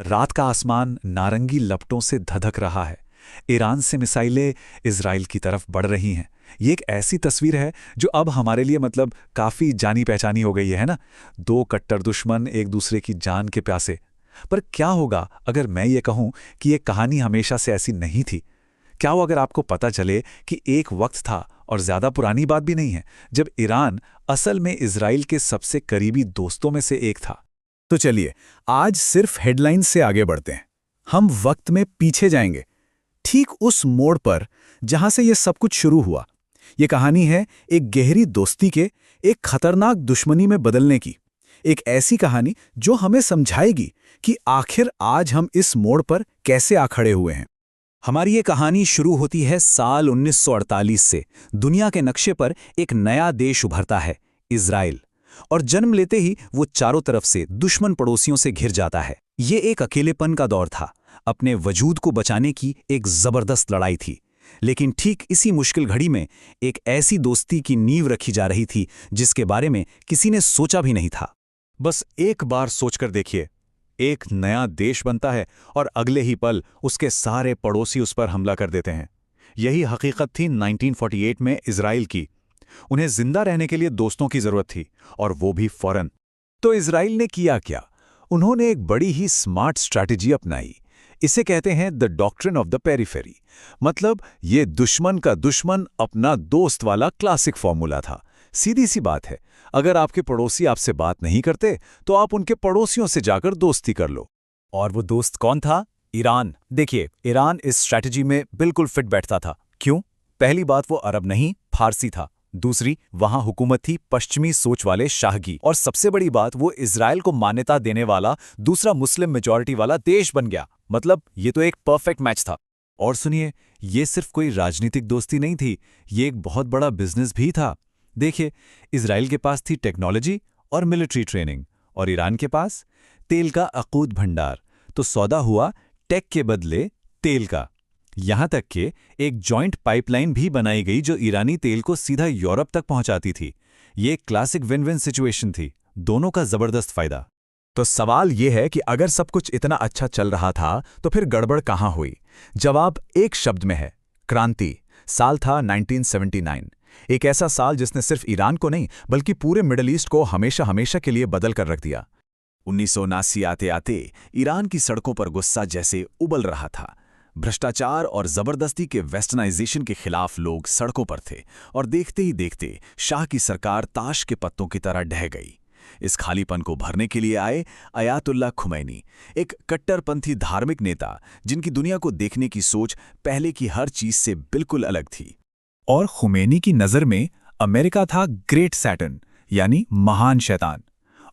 रात का आसमान नारंगी लपटों से धधक रहा है। ईरान से मिसाइलें इजराइल की तरफ बढ़ रही हैं। ये एक ऐसी तस्वीर है जो अब हमारे लिए मतलब काफ़ी जानी पहचानी हो गई है ना। दो कट्टर दुश्मन एक दूसरे की जान के प्यासे। पर क्या होगा अगर मैं ये कहूँ कि ये कहानी हमेशा से ऐसी नहीं थी? क्या हो अगर आपको पता चले कि एक वक्त था, और ज़्यादा पुरानी बात भी नहीं है, जब ईरान असल में इजराइल के सबसे करीबी दोस्तों में से एक था? तो चलिए, आज सिर्फ हेडलाइन से आगे बढ़ते हैं। हम वक्त में पीछे जाएंगे, ठीक उस मोड़ पर जहां से यह सब कुछ शुरू हुआ। ये कहानी है एक गहरी दोस्ती के एक खतरनाक दुश्मनी में बदलने की। एक ऐसी कहानी जो हमें समझाएगी कि आखिर आज हम इस मोड़ पर कैसे आ खड़े हुए हैं। हमारी ये कहानी शुरू होती है साल 1948 से। दुनिया के नक्शे पर एक नया देश उभरता है, इजराइल। और जन्म लेते ही वो चारों तरफ से दुश्मन पड़ोसियों से घिर जाता है। ये एक अकेलेपन का दौर था, अपने वजूद को बचाने की एक जबरदस्त लड़ाई थी। लेकिन ठीक इसी मुश्किल घड़ी में एक ऐसी दोस्ती की नींव रखी जा रही थी जिसके बारे में किसी ने सोचा भी नहीं था। बस एक बार सोचकर देखिए, एक नया देश बनता है और अगले ही पल उसके सारे पड़ोसी उस पर हमला कर देते हैं। यही हकीकत थी 1948 में इजराइल की। उन्हें जिंदा रहने के लिए दोस्तों की जरूरत थी, और वो भी फौरन। तो इजराइल ने किया क्या? उन्होंने एक बड़ी ही स्मार्ट स्ट्रैटेजी अपनाई। इसे कहते हैं the doctrine of the periphery. मतलब ये दुश्मन का दुश्मन अपना दोस्त वाला क्लासिक फॉर्मूला था। सीधी सी बात है, अगर आपके पड़ोसी आपसे बात नहीं करते तो आप उनके पड़ोसियों से जाकर दोस्ती कर लो। और वो दोस्त कौन था? ईरान। देखिए, ईरान इस स्ट्रैटेजी में बिल्कुल फिट बैठता था। क्यों? पहली बात, वो अरब नहीं, फारसी था। दूसरी, वहां हुकूमत थी पश्चिमी सोच वाले शाह की। और सबसे बड़ी बात, वो इजराइल को मान्यता देने वाला दूसरा मुस्लिम मेजॉरिटी वाला देश बन गया। मतलब ये तो एक परफेक्ट मैच था। और सुनिए, ये सिर्फ कोई राजनीतिक दोस्ती नहीं थी, ये एक बहुत बड़ा बिजनेस भी था। देखिए, इजराइल के पास थी टेक्नोलॉजी और मिलिट्री ट्रेनिंग, और ईरान के पास तेल का अकूत भंडार। तो सौदा हुआ टेक के बदले तेल का। यहां तक कि एक जॉइंट पाइपलाइन भी बनाई गई जो ईरानी तेल को सीधा यूरोप तक पहुंचाती थी। ये एक क्लासिक विन विन सिचुएशन थी, दोनों का जबरदस्त फायदा। तो सवाल ये है कि अगर सब कुछ इतना अच्छा चल रहा था तो फिर गड़बड़ कहां हुई? जवाब एक शब्द में है, क्रांति। साल था 1979। एक ऐसा साल जिसने सिर्फ ईरान को नहीं बल्कि पूरे मिडल ईस्ट को हमेशा हमेशा के लिए बदल कर रख दिया। 1979 आते आते ईरान की सड़कों पर गुस्सा जैसे उबल रहा था। भ्रष्टाचार और जबरदस्ती के वेस्टर्नाइजेशन के खिलाफ लोग सड़कों पर थे, और देखते ही देखते शाह की सरकार ताश के पत्तों की तरह ढह गई। इस खालीपन को भरने के लिए आए अयातुल्ला खुमैनी, एक कट्टरपंथी धार्मिक नेता जिनकी दुनिया को देखने की सोच पहले की हर चीज से बिल्कुल अलग थी। और खुमैनी की नज़र में अमेरिका था ग्रेट सैटन, यानी महान शैतान।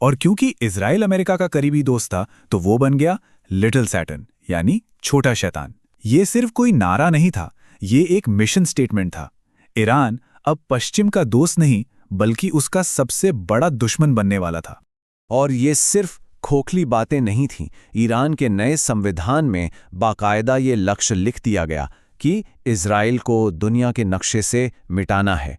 और क्योंकि इजराइल अमेरिका का करीबी दोस्त था तो वो बन गया लिटिल सैटन, यानी छोटा शैतान। ये सिर्फ कोई नारा नहीं था, ये एक मिशन स्टेटमेंट था। ईरान अब पश्चिम का दोस्त नहीं बल्कि उसका सबसे बड़ा दुश्मन बनने वाला था। और ये सिर्फ खोखली बातें नहीं थीं। ईरान के नए संविधान में बाकायदा ये लक्ष्य लिख दिया गया कि इजराइल को दुनिया के नक्शे से मिटाना है।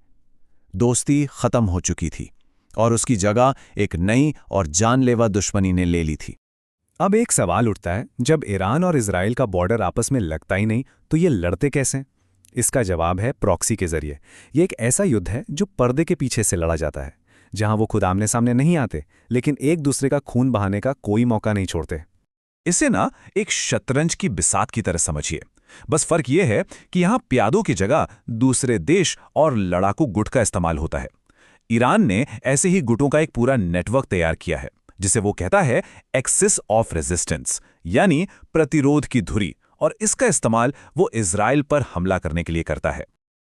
दोस्ती खत्म हो चुकी थी और उसकी जगह एक नई और जानलेवा दुश्मनी ने ले ली थी। अब एक सवाल उठता है, जब ईरान और इजराइल का बॉर्डर आपस में लगता ही नहीं तो ये लड़ते कैसे? इसका जवाब है प्रॉक्सी के जरिए। ये एक ऐसा युद्ध है जो पर्दे के पीछे से लड़ा जाता है, जहां वो खुद आमने सामने नहीं आते लेकिन एक दूसरे का खून बहाने का कोई मौका नहीं छोड़ते। इसे ना एक शतरंज की बिसात की तरह समझिए। बस फर्क यह है कि यहां प्यादों की जगह दूसरे देश और लड़ाकू गुट का इस्तेमाल होता है। ईरान ने ऐसे ही गुटों का एक पूरा नेटवर्क तैयार किया है, जिसे वो कहता है एक्सिस ऑफ रेजिस्टेंस, यानी प्रतिरोध की धुरी, और इसका इस्तेमाल वो इजराइल पर हमला करने के लिए करता है।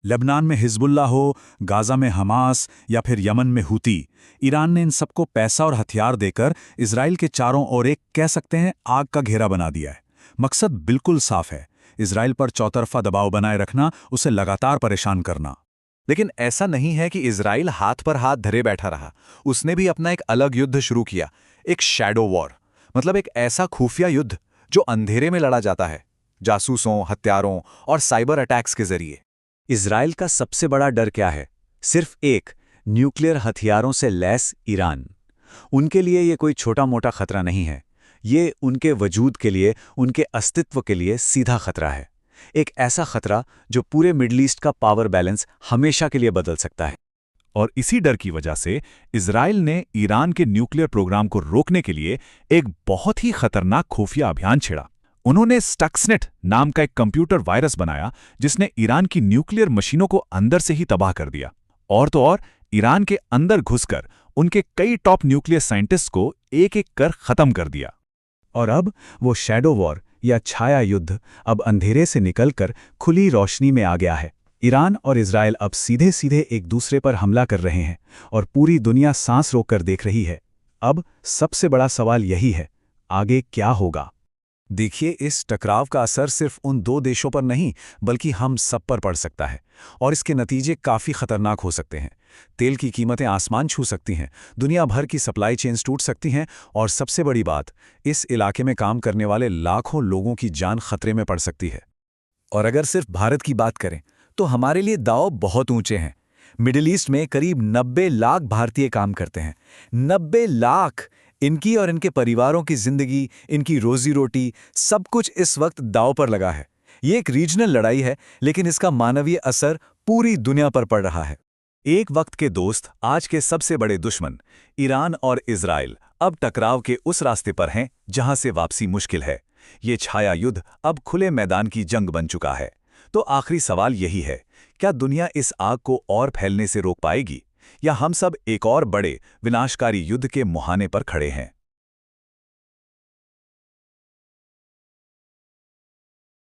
लेबनान में हिजबुल्लाह हो, गाजा में हमास या फिर यमन में हूती, ईरान ने इन सबको पैसा और हथियार देकर इजराइल के चारों ओर एक कह सकते हैं आग का घेरा बना दिया है। मकसद बिल्कुल साफ है, इजराइल पर चौतरफा दबाव बनाए रखना, उसे लगातार परेशान करना। लेकिन ऐसा नहीं है कि इजराइल हाथ पर हाथ धरे बैठा रहा। उसने भी अपना एक अलग युद्ध शुरू किया, एक शैडो वॉर। मतलब एक ऐसा खुफिया युद्ध जो अंधेरे में लड़ा जाता है, जासूसों, हत्यारों और साइबर अटैक्स के जरिए। इजराइल का सबसे बड़ा डर क्या है? सिर्फ एक, न्यूक्लियर हथियारों से लैस ईरान। उनके लिए ये कोई छोटा मोटा खतरा नहीं है, ये उनके वजूद के लिए, उनके अस्तित्व के लिए सीधा खतरा है। एक ऐसा खतरा जो पूरे मिडल ईस्ट का पावर बैलेंस हमेशा के लिए बदल सकता है। और इसी डर की वजह से इजराइल ने ईरान के न्यूक्लियर प्रोग्राम को रोकने के लिए एक बहुत ही खतरनाक खुफिया अभियान छेड़ा। उन्होंने स्टक्सनेट नाम का एक कंप्यूटर वायरस बनाया जिसने ईरान की न्यूक्लियर मशीनों को अंदर से ही तबाह कर दिया। और तो और ईरान के अंदर घुसकर उनके कई टॉप न्यूक्लियर साइंटिस्ट को एक एक कर खत्म कर दिया। और अब वो शैडो वॉर या छाया युद्ध अब अंधेरे से निकलकर खुली रोशनी में आ गया है। ईरान और इजराइल अब सीधे सीधे एक दूसरे पर हमला कर रहे हैं और पूरी दुनिया सांस रोककर देख रही है। अब सबसे बड़ा सवाल यही है, आगे क्या होगा? देखिए, इस टकराव का असर सिर्फ उन दो देशों पर नहीं बल्कि हम सब पर पड़ सकता है और इसके नतीजे काफ़ी खतरनाक हो सकते हैं। तेल की कीमतें आसमान छू सकती हैं, दुनिया भर की सप्लाई चेन्स टूट सकती हैं और सबसे बड़ी बात, इस इलाके में काम करने वाले लाखों लोगों की जान खतरे में पड़ सकती है। और अगर सिर्फ भारत की बात करें तो हमारे लिए दांव बहुत ऊंचे हैं। मिडिल ईस्ट में करीब 90 लाख भारतीय काम करते हैं। 90 लाख! इनकी और इनके परिवारों की जिंदगी, इनकी रोजी रोटी, सब कुछ इस वक्त दांव पर लगा है। ये एक रीजनल लड़ाई है, लेकिन इसका मानवीय असर पूरी दुनिया पर पड़ रहा है। एक वक्त के दोस्त, आज के सबसे बड़े दुश्मन, ईरान और इजराइल अब टकराव के उस रास्ते पर हैं जहां से वापसी मुश्किल है। ये छाया युद्ध अब खुले मैदान की जंग बन चुका है। तो आखिरी सवाल यही है, क्या दुनिया इस आग को और फैलने से रोक पाएगी, या हम सब एक और बड़े विनाशकारी युद्ध के मुहाने पर खड़े हैं?